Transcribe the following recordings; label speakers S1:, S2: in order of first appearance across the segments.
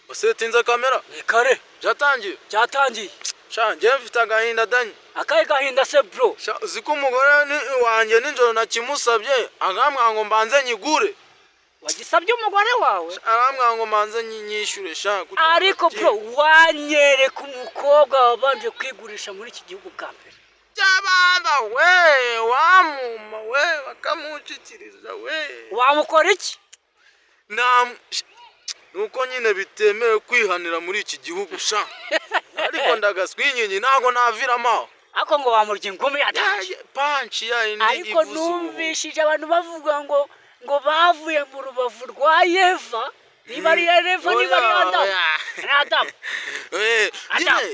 S1: Wasetinze kamera?
S2: Ni kare.
S1: Byatangiye?
S2: Byatangiye.
S1: Sha njye mfite agahinda danye.
S2: Akaye gahinda se bro.
S1: Sha uziko umugore wanjye ninjoro nakimusabye agamwa ngo mbanze nyigure.
S2: Wagisabye umugore wawe?
S1: Aramwa ngo mbanze nyishyure sha.
S2: Ariko bro wanyereka umukobwa wabanje kwigurisha muri iki gihugu bwa mbere.
S1: Cyabanda we wamuma we bakamucikiriza we.
S2: Wamukora iki?
S1: Nuko nyine bitemewe kwihanira muri iki gihugu sha. Ariko ndagaswinyenye nago naviramo.
S2: Ako ngo wamurya ingumi yataje.
S1: Panchi ya indi
S2: ivuzu. Ariko numvishije abantu bavuga ngo bavuye mu rubavu rwa Eva. Niba ari Eva niba ari Adam.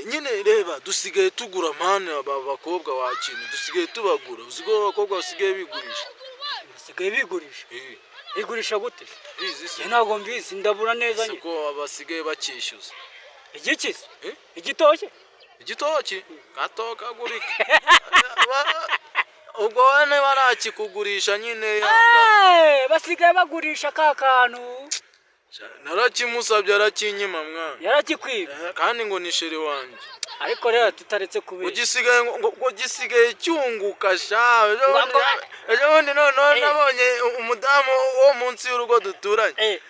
S1: Nyine reba dusigaye tugura mane abakobwa wakintu dusigaye tubagura. Uziko abakobwa basigaye bigurisha.
S2: Basigaye bigurisha. Igurisha gute? Ntago mbizi ndabura neza
S1: nyine. Siko abasigaye bakishyuza.
S2: Igikize? Igitoki?
S1: Igitoki? Gatoka gurika. Ubwo wane barakikugurisha nyine yanga.
S2: Basigaye bagurisha kakantu.
S1: Narakimusabye arakinyima mwana.
S2: Yarakikwiba.
S1: Kandi ngo ni shere wanje.
S2: Ariko rero tutaretse kubira.
S1: Ugisigaye cyunguka sha. Ejo bundi nabonye umudamu wo munsi y'urugo duturanye.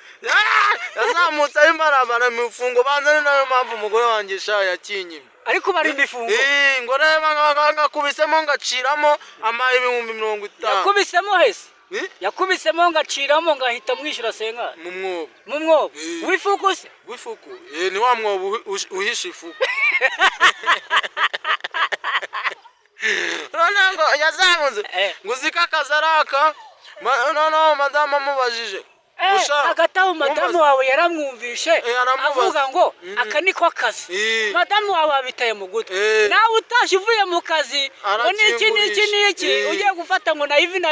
S1: Yazamutse arimo arabara imifungo banza nayo mpamvu umugore wanjye sha yakinyima.
S2: Ariko bari imifungo.
S1: Ngo reba ngakubisemo ngaciramo ibihumbi 50.
S2: Yakubisemo hese? Yakubisemo ngaciramo ngahita mwishyura senga. Mu mwobo. Wifuku se?
S1: Wifuku. Ni wa mwobo uhisha ifuku. Ronango yazamutse. Ngo zikakazaraka. No madama amubajije.
S2: Agataho madamu wawe yaramwumvishe avuga ngo aka niko kazi. Madamu wawe abitaye mu gutwi. Nawe utashye uvuye mu kazi ngo niki ugiye gufata ngo na ivi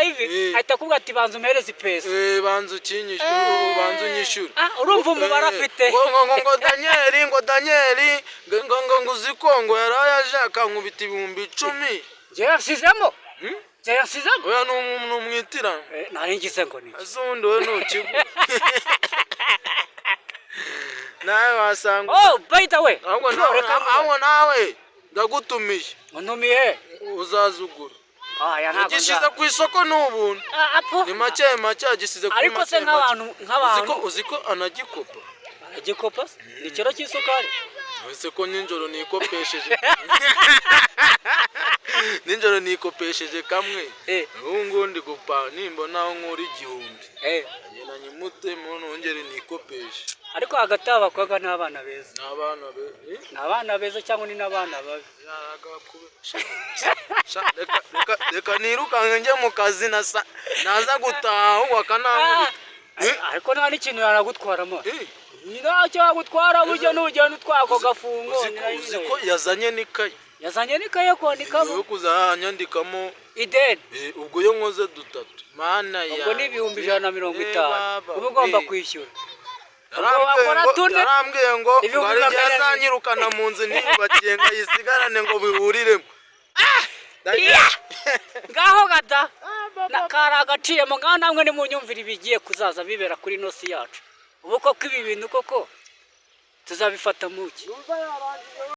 S2: ahita kuvuga ati banza umpereze ipesa.
S1: Banza ukinyishyure banza unyishyure.
S2: Urumva umubare afite.
S1: Ngo Daniel ngo uziko ngo yarayaje akankubita ibihumbi 10.
S2: Je yasizemo. Yasizemo.
S1: Oya numwitira.
S2: Naringize ngo ni.
S1: Azundi we nukigu. Nawe wasanga.
S2: Oh, by the way.
S1: Ahubwo nawe ndagutumiye.
S2: Untumiye.
S1: Uzazugura.
S2: Ntabwo
S1: gisize ku isoko n'ubuntu. Ni make agisize kuri
S2: ariko se nk'abantu
S1: uziko anagikopa.
S2: Anagikopa? Ni kiro cy'isukari.
S1: Ese ko ninjoro nikopesheje. Ninjoro nikopesheje kamwe. Ubu ndi gupa nimbona aho nkuri 1000. Agena nyimute nongere nikopeshe.
S2: Ariko hagati abakwaga n'abana beza.
S1: N'abana
S2: beza cyangwa ni n'abana babi.
S1: Reka nirukange njye mu kazi naza gutaha wakanaho.
S2: Ariko nta n'ikintu yaragutwaramo. Ntacyo yagutwara buryo n'ugenda utwako gafungo.
S1: Uziko yazanye n'ikaye.
S2: Yazanye n'ikaye kwandikamo.
S1: Yo kuzanyandikamo
S2: ideni.
S1: Ubwo yo nkoze 3. Mana ya.
S2: Ubwo ni 150. Uba ugomba kwishyura.
S1: Yarambwiye ngo bari yazanyirukana mu nzu niyubakiye ngayisigarane ngo bihuriremo.
S2: Ngaho gata. Karagaciyemo ngaho namwe ni munyumvira ibigiye kuzaza bibera kuri nosi yacu. Ubu koko ibi bintu koko tuzabifata muki.